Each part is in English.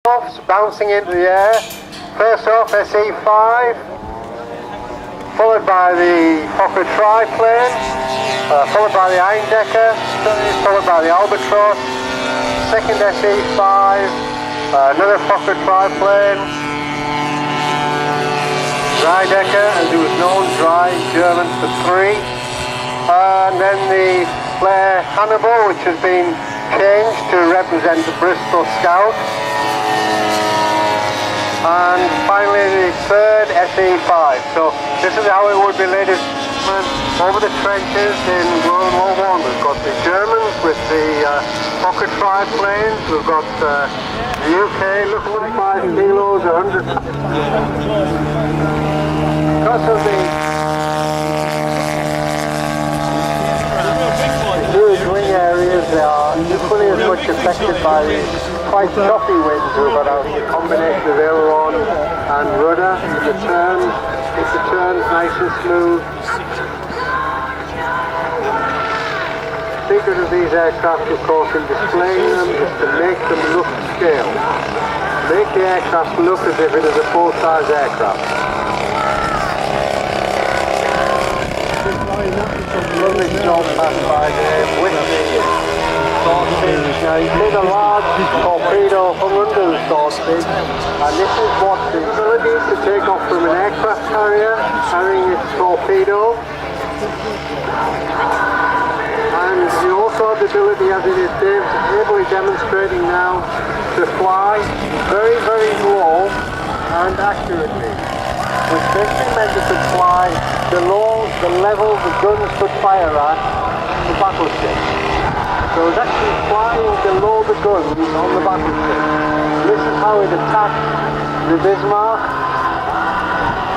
Bouncing into the air. First off, SE5, followed by the Fokker triplane, followed by the Eindecker, followed by the Albatross, second SE5, another Fokker triplane, Dreidecker, as it was known, Dry German for 3, and then the Flare Hannibal, which has been changed to represent the Bristol Scout. And finally the third SE5. So this is how it would be, ladies and gentlemen, over the trenches in World War I. We've got the Germans with the Fokker triplanes. We've got the UK looking at 5 kilos, 100. Because of the huge wing areas, they are equally as much affected by the quite choppy winds we've got out, the combination of aileron and rudder. The turns, keep the turns nice and smooth. The secret of these aircraft, of course, in displaying them is to make them look scale. Make the aircraft look as if it is a full-size aircraft. Lovely snow pass by there with the sausage. Now you see the large torpedo hung under the sausage, and this is what the ability to take off from an aircraft carrier carrying its torpedo, and you also have the ability, as it is ably demonstrating now, to fly very, very low and accurately, which basically meant it could fly below the level the guns could fire at the battleship. So it's actually flying below the guns on the battleship. This is how it attacked the Bismarck.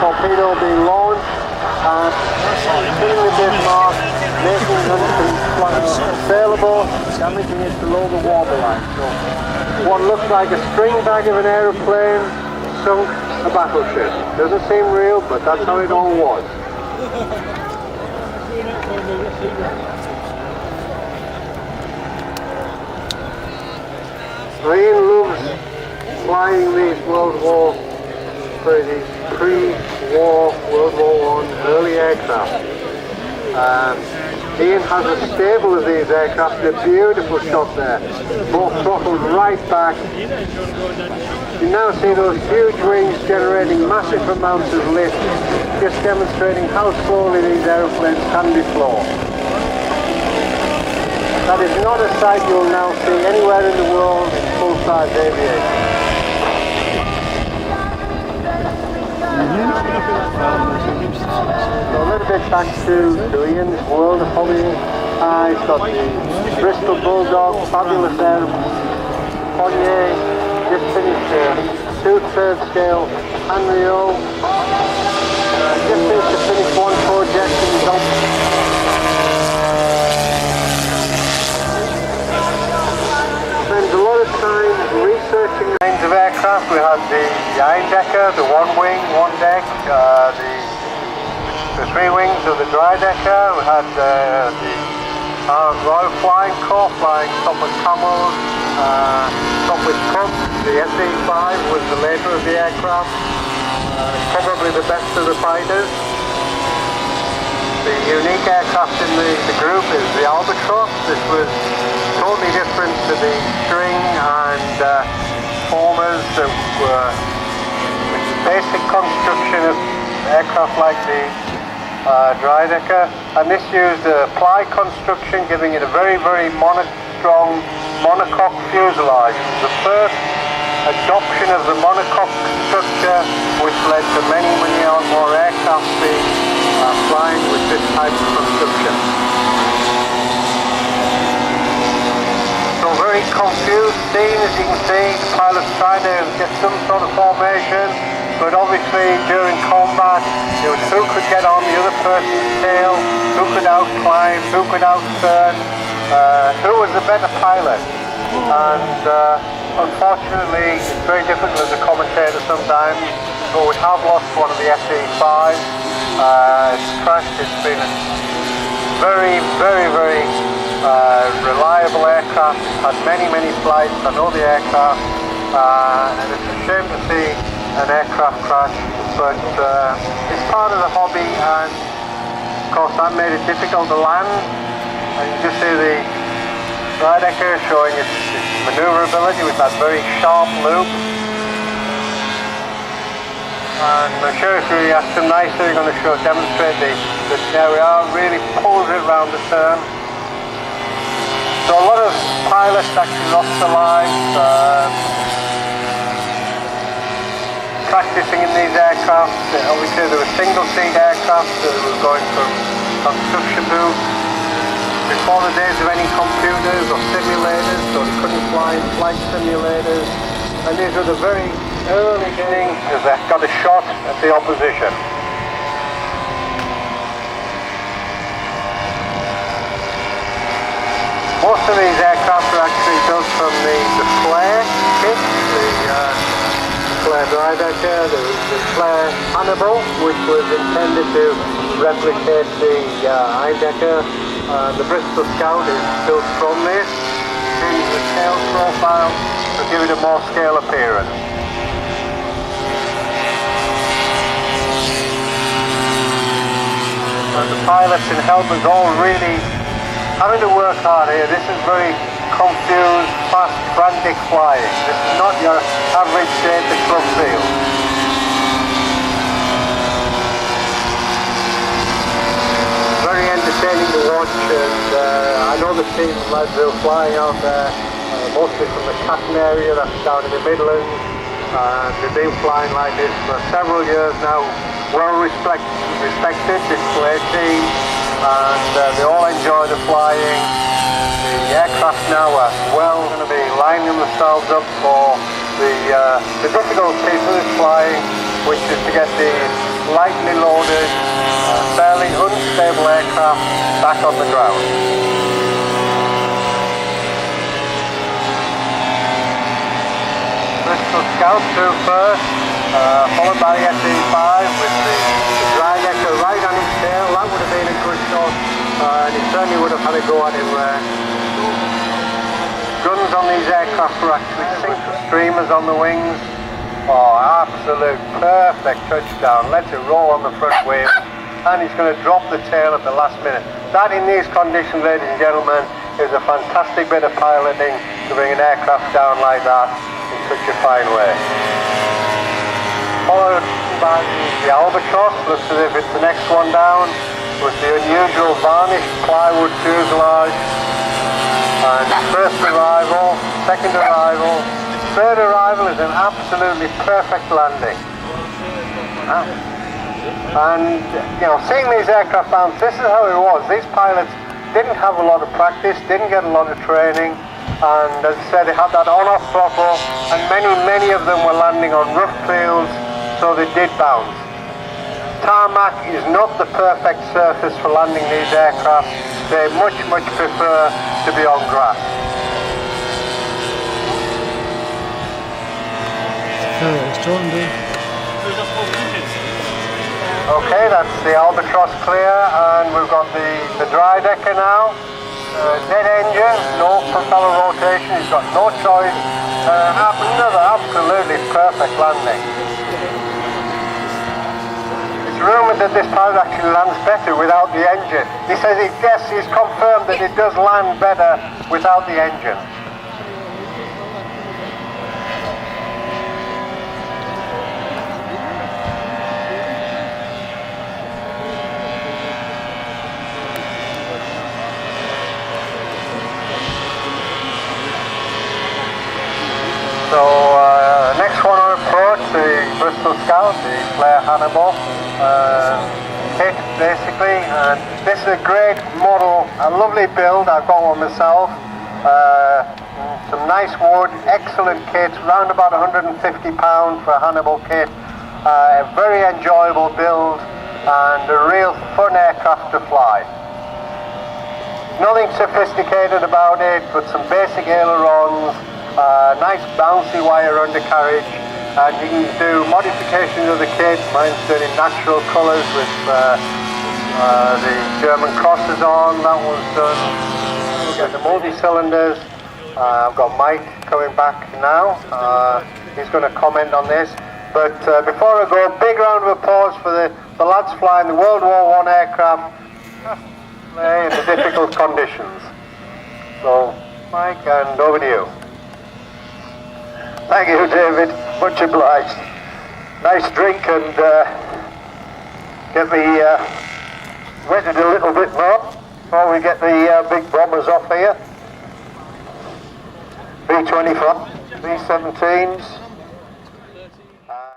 Torpedo being launched and hitting the Bismarck, making them unsailable, damaging it below the waterline. So what looks like a string bag of an aeroplane sunk a battleship. Doesn't seem real, but that's how it all was. Ian loves flying these pre-war World War I early aircraft. Ian has a stable of these aircraft, a beautiful shot there, both throttled right back. You now see those huge wings generating massive amounts of lift, just demonstrating how slowly these aeroplanes can be flown. That is not a sight you'll now see anywhere in the world in full-size aviation. So a little bit back to Ian's world of hobby. He's got the Bristol Bulldog, fabulous aeroplane. Ponye, just finished a 2/3 scale Hanrio. Just finished to finish one project in the spent a lot of time researching the kinds of aircraft. We had the Eindecker, the one wing, one deck, the 3 wings of the Dreidecker. We had the Royal Flying Corps flying top with Camels, top with Cubs. The SE5 was the later of the aircraft, probably the best of the fighters. The unique aircraft in the group is the Albatross. This was totally different to the string and formers that were the basic construction of aircraft like the Dreidecker, and this used a ply construction, giving it a very, very strong monocoque fuselage. The first adoption of the monocoque structure, which led to many more aircraft being flying with this type of construction. So very confused scene, as you can see. The pilots trying to get some sort of formation, but obviously during combat it was who could get on the other person's tail, who could outclimb, who could outturn, who was the better pilot. And unfortunately it's very difficult as a commentator sometimes, but we have lost one of the SE5. It's crashed. It's been a very, very, very reliable aircraft. It's had many flights. I know the aircraft. and it's a shame to see an aircraft crash, but it's part of the hobby, and of course that made it difficult to land. And you just see the Rydecker showing its manoeuvrability with that very sharp loop. And I'm sure if we ask them nicely, they're going to demonstrate that there we are, really pulls it around the turn. So a lot of pilots actually lost their lives practicing in these aircraft. Obviously there were single-seat aircraft that were going from construction booths before the days of any computers or simulators, so they couldn't fly in flight simulators. And these were the very early days because they got a shot at the opposition. Most of these aircraft are actually built from the flare kit, the flare Rydecker, the flare Hannibal, which was intended to replicate the Heidecker. The Bristol Scout is built from this, change the tail profile to give it a more scale appearance. And the pilots and helpers all really having to work hard here. This is very confused, fast, frantic flying. This is not your average day at the club field. Very entertaining to watch, and I know the team of lads who are flying out there, mostly from the Catton area, that's down in the Midlands. They've been flying like this for several years now. Well respected, this play team, and they all enjoy the flying. The aircraft now are going to be lining themselves up for the difficult piece of this flying, which is to get the lightly loaded, fairly unstable aircraft back on the ground. Bristol Scout through first, followed by the SE5 with the Rydecker right on his tail. That would have been a good shot, and he certainly would have had a go at him there. Guns on these aircraft were actually sync streamers on the wings. Oh, absolute perfect touchdown. Lets it roll on the front wheel, and he's going to drop the tail at the last minute. That, in these conditions, ladies and gentlemen, is a fantastic bit of piloting to bring an aircraft down like that in such a fine way. Followed by the Albatross, looks as if it's the next one down, with the unusual varnished plywood fuselage. And first arrival, second arrival, third arrival is an absolutely perfect landing. And, you know, seeing these aircraft bounce, this is how it was. These pilots didn't have a lot of practice, didn't get a lot of training, and as I said, they had that on-off throttle, and many of them were landing on rough fields, so they did bounce. Tarmac is not the perfect surface for landing these aircraft. They much prefer to be on grass. Okay, that's the Albatross clear, and we've got the Rydecker now. Dead engine, no propeller rotation, he's got no choice. Another absolutely perfect landing. It's rumoured that this pilot actually lands better without the engine. He says he's confirmed that it does land better without the engine. So next one on approach, the Bristol Scout, the Flare Hannibal kit basically, and this is a great model, a lovely build. I've got one myself. Some nice wood, excellent kit, around about £150 for a Hannibal kit. A very enjoyable build and a real fun aircraft to fly. Nothing sophisticated about it, but some basic ailerons. Nice bouncy wire undercarriage, and you can do modifications of the kit. Mine's done in natural colours with the German crosses on. That one's done. You get the multi-cylinders, I've got Mike coming back now. He's going to comment on this. But before I go, big round of applause for the lads flying the World War I aircraft in the difficult conditions. So, Mike, and over to you. Thank you, David. Much obliged. Nice drink and get me wetted a little bit more before we get the big bombers off here. B-24, B-17s.